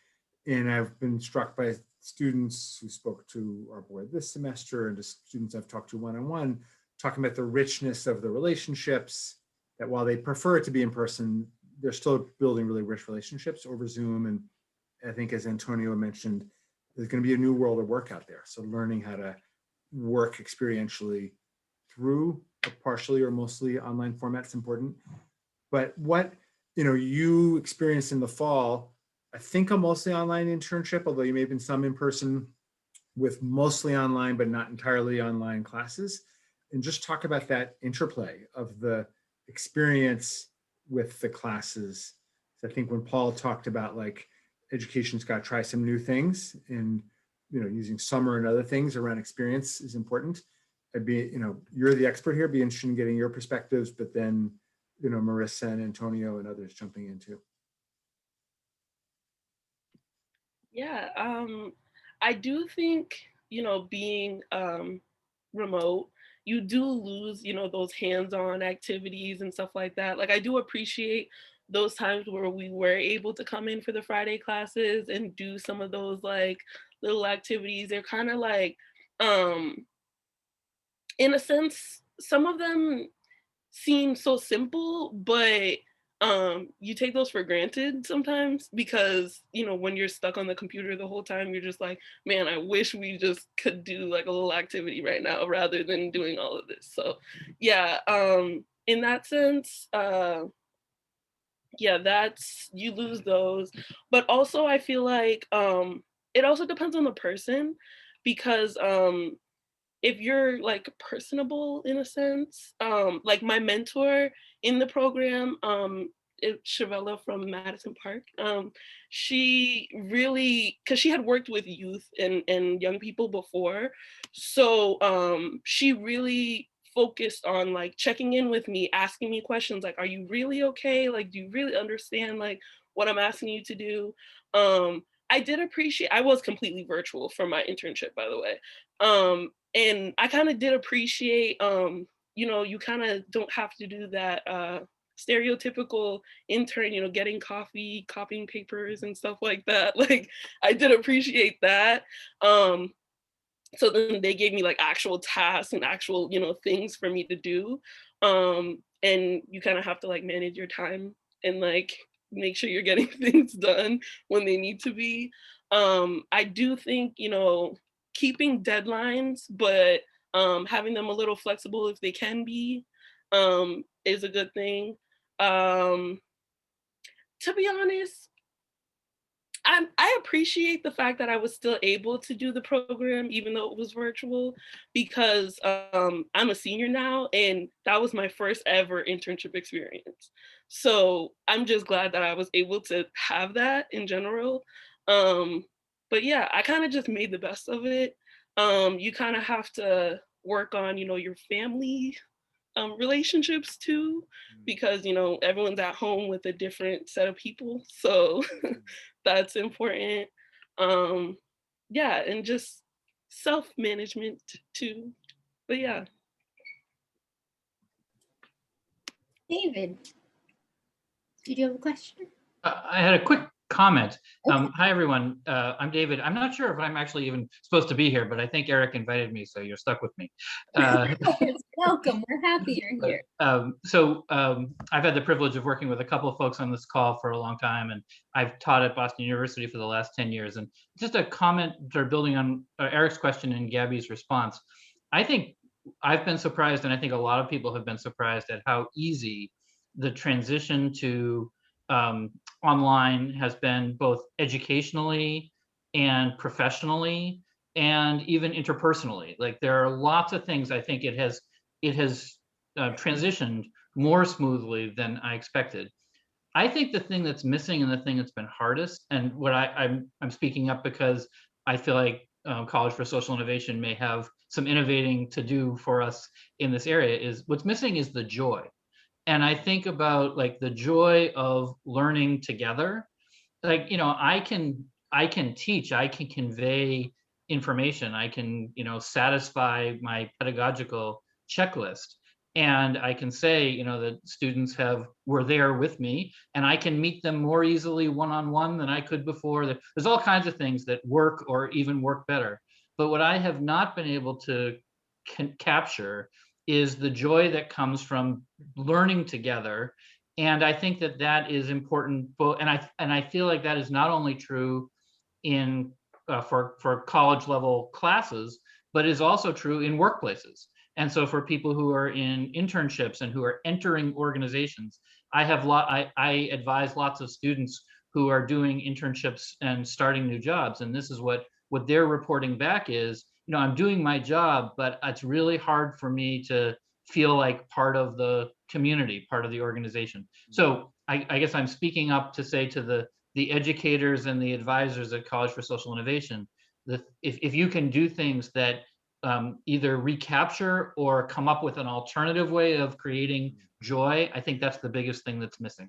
And I've been struck by students who spoke to our board this semester, and just students I've talked to one-on-one, talking about the richness of the relationships that while they prefer to be in person, they're still building really rich relationships over Zoom. And I think, as Antonio mentioned, there's going to be a new world of work out there. So learning how to work experientially through a partially or mostly online format is important. But what you experienced in the fall, I think a mostly online internship, although you may have been some in person, with mostly online but not entirely online classes, and just talk about that interplay of the experience with the classes. So I think when Paul talked about like education's got to try some new things, and using summer and other things around experience is important. I'd be, you're the expert here, be interested in getting your perspectives, but then Marissa and Antonio and others jumping in too. Yeah, I do think, being remote, you do lose, those hands-on activities and stuff like that. Like, I do appreciate those times where we were able to come in for the Friday classes and do some of those like little activities. They're kind of like, in a sense, some of them seem so simple, but you take those for granted sometimes because when you're stuck on the computer the whole time, you're just like, man, I wish we just could do like a little activity right now rather than doing all of this. So yeah, in that sense, yeah, you lose those. But also I feel like it also depends on the person, because if you're like personable in a sense, like my mentor in the program, Shavella from Madison Park, she really, because she had worked with youth and young people before, so she really focused on like checking in with me, asking me questions like, are you really okay? Like, do you really understand like what I'm asking you to do? I did appreciate, I was completely virtual for my internship, by the way. And I kind of did appreciate, you kind of don't have to do that stereotypical intern, getting coffee, copying papers and stuff like that. Like, I did appreciate that. So then they gave me like actual tasks and actual, things for me to do. And you kind of have to like manage your time and like make sure you're getting things done when they need to be. I do think, keeping deadlines, but having them a little flexible if they can be, is a good thing. To be honest, I appreciate the fact that I was still able to do the program even though it was virtual, because I'm a senior now and that was my first ever internship experience. So I'm just glad that I was able to have that in general. But yeah, I kind of just made the best of it. You kind of have to work on, your family relationships too, because everyone's at home with a different set of people, so that's important. Yeah, and just self-management too, but yeah. David, did you have a question? I had a quick comment. Hi, everyone. I'm David. I'm not sure if I'm actually even supposed to be here, but I think Eric invited me, so you're stuck with me. Welcome. We're happy you're here. I've had the privilege of working with a couple of folks on this call for a long time, and I've taught at Boston University for the last 10 years. And just a comment or building on Eric's question and Gabby's response. I think I've been surprised, and I think a lot of people have been surprised at how easy the transition to online has been, both educationally and professionally and even interpersonally. Like, there are lots of things I think it has transitioned more smoothly than I expected. I think the thing that's missing and the thing that's been hardest, and what I'm speaking up because I feel like College for Social Innovation may have some innovating to do for us in this area, is what's missing is the joy. And I think about like the joy of learning together. Like, I can teach, I can convey information, I can, satisfy my pedagogical checklist. And I can say, that students were there with me, and I can meet them more easily one-on-one than I could before. There's all kinds of things that work or even work better. But what I have not been able to capture is the joy that comes from learning together. And I think that that is important. And I feel like that is not only true in for college level classes, but is also true in workplaces. And so for people who are in internships and who are entering organizations, I advise lots of students who are doing internships and starting new jobs. And this is what they're reporting back is, you know, I'm doing my job, but it's really hard for me to feel like part of the community, part of the organization. So I guess I'm speaking up to say to the educators and the advisors at College for Social Innovation, that if you can do things that either recapture or come up with an alternative way of creating joy, I think that's the biggest thing that's missing.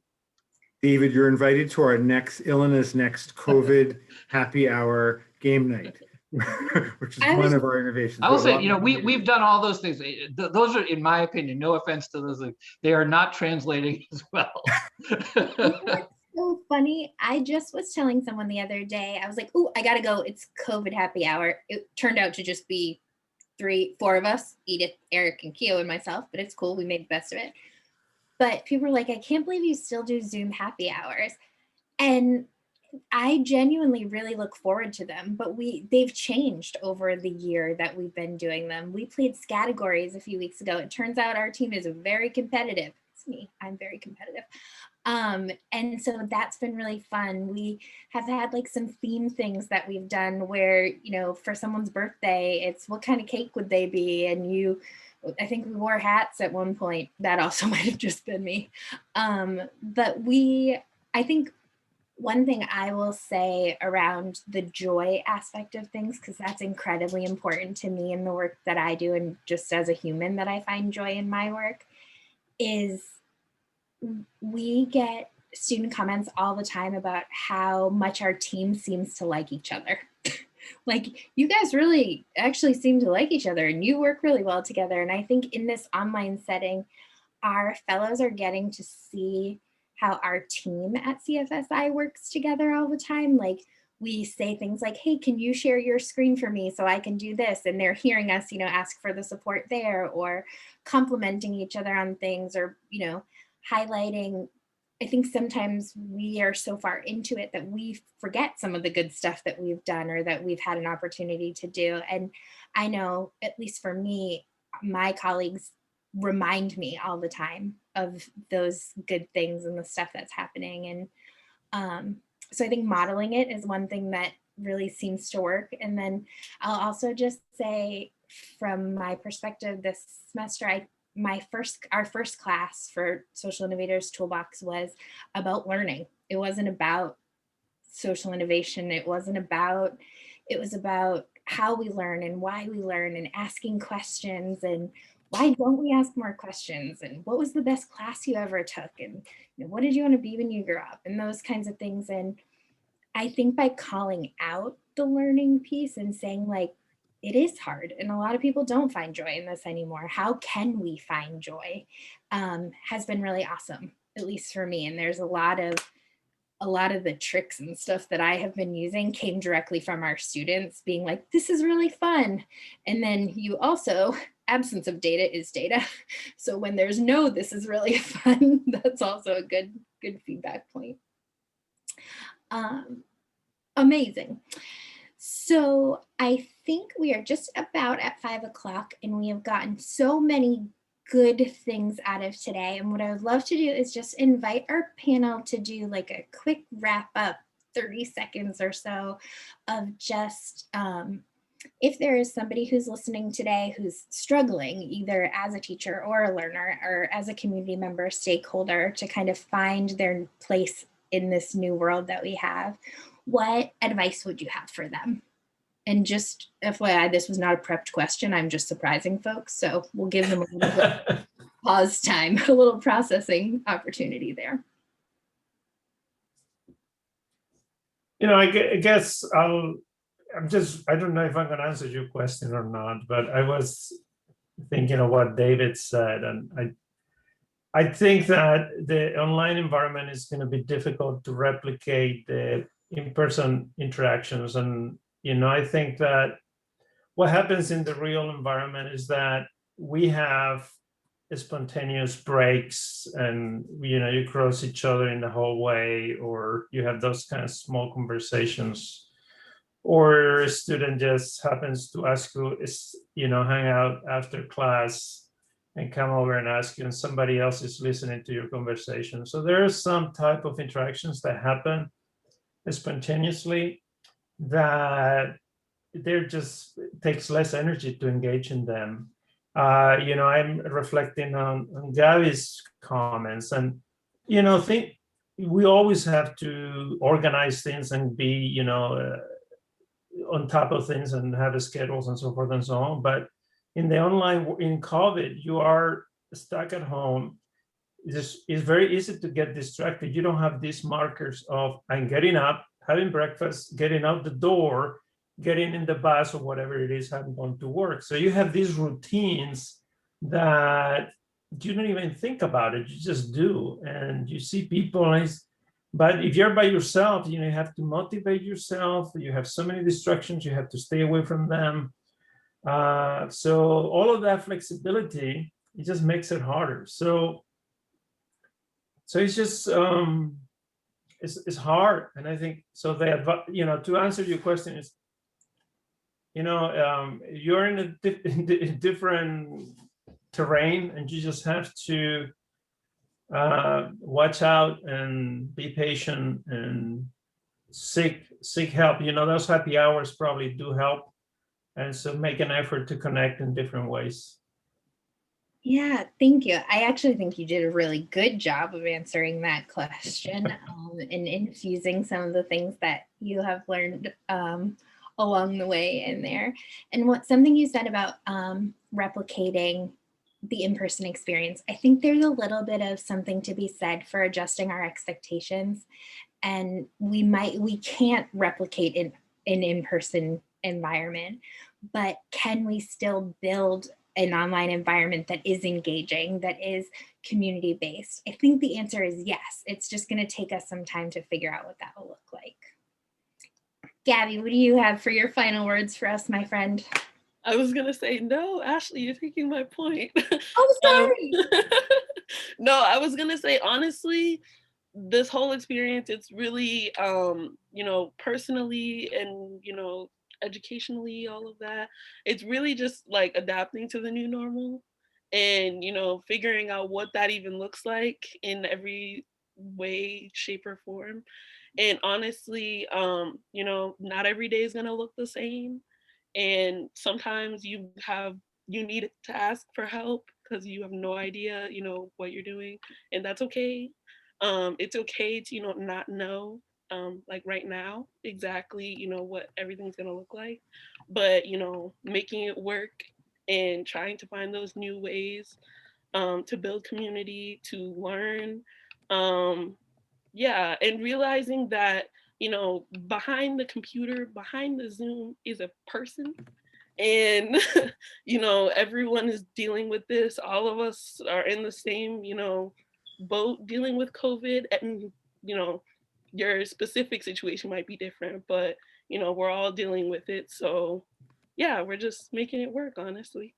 David, you're invited to our Illinois' next COVID happy hour game night, which is one of our innovations. I will say, you know, we've done all those things. Those are, in my opinion, no offense to those, they are not translating as well. So funny. I just was telling someone the other day, I was like, oh, I gotta go. It's COVID happy hour. It turned out to just be 4 of us, Edith, Eric, and Keo and myself, but it's cool. We made the best of it. But people were like, I can't believe you still do Zoom happy hours. And I genuinely really look forward to them, but they've changed over the year that we've been doing them. We played categories a few weeks ago. It turns out our team is very competitive. It's me, I'm very competitive. And so that's been really fun. We have had like some theme things that we've done where, you know, for someone's birthday, it's what kind of cake would they be? And I think we wore hats at one point. That also might have just been me. But I think one thing I will say around the joy aspect of things, because that's incredibly important to me in the work that I do, and just as a human that I find joy in my work, is we get student comments all the time about how much our team seems to like each other. Like, you guys really actually seem to like each other and you work really well together. And I think in this online setting, our fellows are getting to see how our team at CFSI works together all the time. Like, we say things like, hey, can you share your screen for me so I can do this? And they're hearing us, you know, ask for the support there, or complimenting each other on things, or, you know, highlighting. I think sometimes we are so far into it that we forget some of the good stuff that we've done or that we've had an opportunity to do. And I know, at least for me, my colleagues remind me all the time of those good things and the stuff that's happening. And so I think modeling it is one thing that really seems to work. And then I'll also just say, from my perspective this semester, our first class for Social Innovators Toolbox was about learning. It wasn't about social innovation. It was about how we learn and why we learn, and asking questions, and why don't we ask more questions, and what was the best class you ever took, and you know, what did you want to be when you grew up, and those kinds of things. And I think by calling out the learning piece and saying, like, it is hard and a lot of people don't find joy in this anymore, how can we find joy, has been really awesome, at least for me. And there's a lot of the tricks and stuff that I have been using came directly from our students being like, this is really fun. And then you also, absence of data is data. So when there's no, this is really fun, that's also a good feedback point. Amazing. So I think we are just about at 5 o'clock, and we have gotten so many good things out of today. And what I would love to do is just invite our panel to do like a quick wrap up, 30 seconds or so, of just if there is somebody who's listening today who's struggling, either as a teacher or a learner or as a community member, stakeholder, to kind of find their place in this new world that we have, what advice would you have for them? And just FYI, this was not a prepped question. I'm just surprising folks. So we'll give them a little bit of pause time, a little processing opportunity there. You know, I guess I don't know if I'm going to answer your question or not, but I was thinking of what David said. And I think that the online environment is going to be difficult to replicate the in-person interactions. And, you know, I think that what happens in the real environment is that we have spontaneous breaks, and you cross each other in the hallway, or you have those kind of small conversations, or a student just happens to ask you, hang out after class and come over and ask you, and somebody else is listening to your conversation. So there are some type of interactions that happen spontaneously that there just takes less energy to engage in them. I'm reflecting on Gaby's comments, and think we always have to organize things and be on top of things and have schedules and so forth and so on. But in COVID, you are stuck at home. It's very easy to get distracted. You don't have these markers of I'm getting up, having breakfast, getting out the door, getting in the bus or whatever it is, having gone to work. So you have these routines that you don't even think about it. You just do, and you see people. But if you're by yourself, you have to motivate yourself. You have so many distractions. You have to stay away from them. So all of that flexibility, it just makes it harder. So it's just it's hard. And I think so. To answer your question is, you're in a different terrain, and you just have to watch out and be patient and seek help. Those happy hours probably do help, and so make an effort to connect in different ways. Yeah, thank you. I actually think you did a really good job of answering that question and infusing some of the things that you have learned along the way in there. And something you said about replicating the in-person experience, I think there's a little bit of something to be said for adjusting our expectations. And we can't replicate an in-person environment, but can we still build an online environment that is engaging, that is community-based? I think the answer is yes. It's just going to take us some time to figure out what that will look like. Gabby, what do you have for your final words for us, my friend? I was going to say, no, Ashley, you're taking my point. Oh, sorry. No, I was going to say, honestly, this whole experience, it's really, personally and, educationally, all of that, it's really just like adapting to the new normal and, figuring out what that even looks like in every way, shape, or form. And honestly, not every day is going to look the same. And sometimes you need to ask for help because you have no idea, what you're doing. And that's okay. It's okay to, not know, like right now, exactly, what everything's going to look like. But, making it work and trying to find those new ways to build community, to learn. And realizing that, behind the computer, behind the Zoom is a person. And, everyone is dealing with this. All of us are in the same, boat dealing with COVID. And, your specific situation might be different, but, we're all dealing with it. So, yeah, we're just making it work, honestly.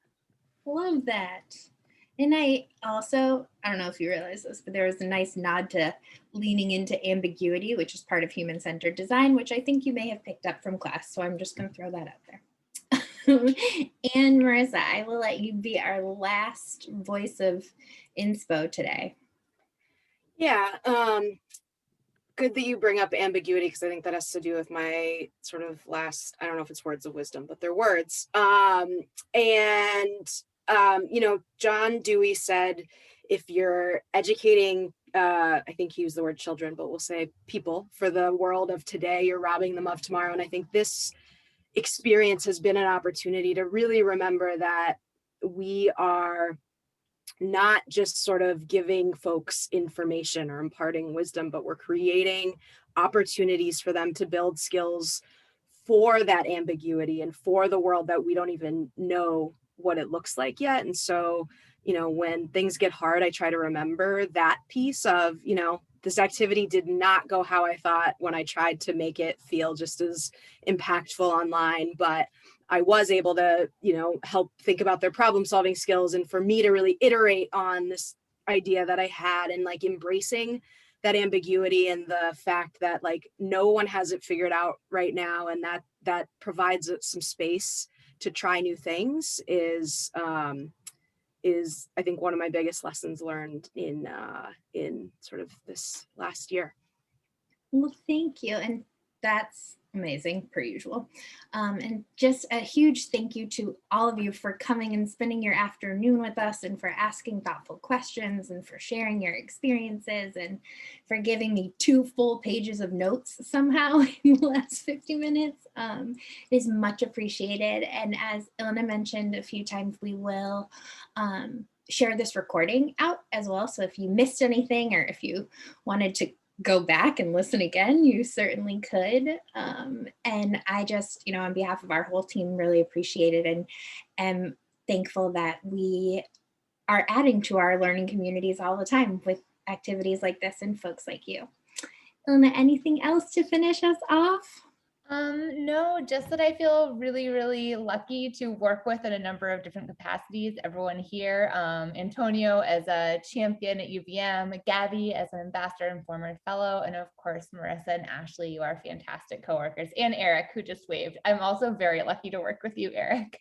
Love that. And I don't know if you realize this, but there was a nice nod to leaning into ambiguity, which is part of human-centered design, which I think you may have picked up from class. So I'm just going to throw that out there. And Marissa, I will let you be our last voice of inspo today. Yeah, good that you bring up ambiguity, because I think that has to do with my sort of last, I don't know if it's words of wisdom, but they're words. John Dewey said, if you're educating, I think he used the word children, but we'll say people, for the world of today, you're robbing them of tomorrow. And I think this experience has been an opportunity to really remember that we are not just sort of giving folks information or imparting wisdom, but we're creating opportunities for them to build skills for that ambiguity and for the world that we don't even know what it looks like yet. And so, when things get hard, I try to remember that piece of, this activity did not go how I thought when I tried to make it feel just as impactful online, but I was able to, help think about their problem solving skills, and for me to really iterate on this idea that I had, and like embracing that ambiguity and the fact that like no one has it figured out right now, and that provides some space to try new things is I think one of my biggest lessons learned in sort of this last year. Well, thank you. And that's amazing, per usual. And just a huge thank you to all of you for coming and spending your afternoon with us, and for asking thoughtful questions, and for sharing your experiences, and for giving me 2 full pages of notes somehow in the last 50 minutes. It is much appreciated. And as Ilana mentioned a few times, we will share this recording out as well. So if you missed anything, or if you wanted to go back and listen again, you certainly could. And I just, on behalf of our whole team, really appreciate it, and am thankful that we are adding to our learning communities all the time with activities like this and folks like you. Ilana, anything else to finish us off? No, just that I feel really, really lucky to work with in a number of different capacities. Everyone here, Antonio as a champion at UVM, Gabby as an ambassador and former fellow, and of course, Marissa and Ashley, you are fantastic coworkers, and Eric, who just waved. I'm also very lucky to work with you, Eric.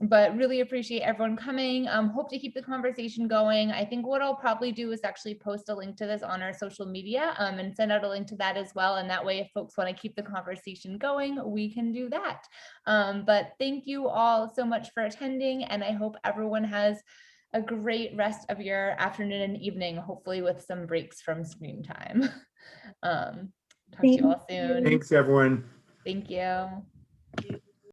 But really appreciate everyone coming. Hope to keep the conversation going. I think what I'll probably do is actually post a link to this on our social media, and send out a link to that as well. And that way, if folks want to keep the conversation going, we can do that. But thank you all so much for attending, and I hope everyone has a great rest of your afternoon and evening, hopefully with some breaks from screen time. Talk to you all soon. Thanks, everyone. Thank you.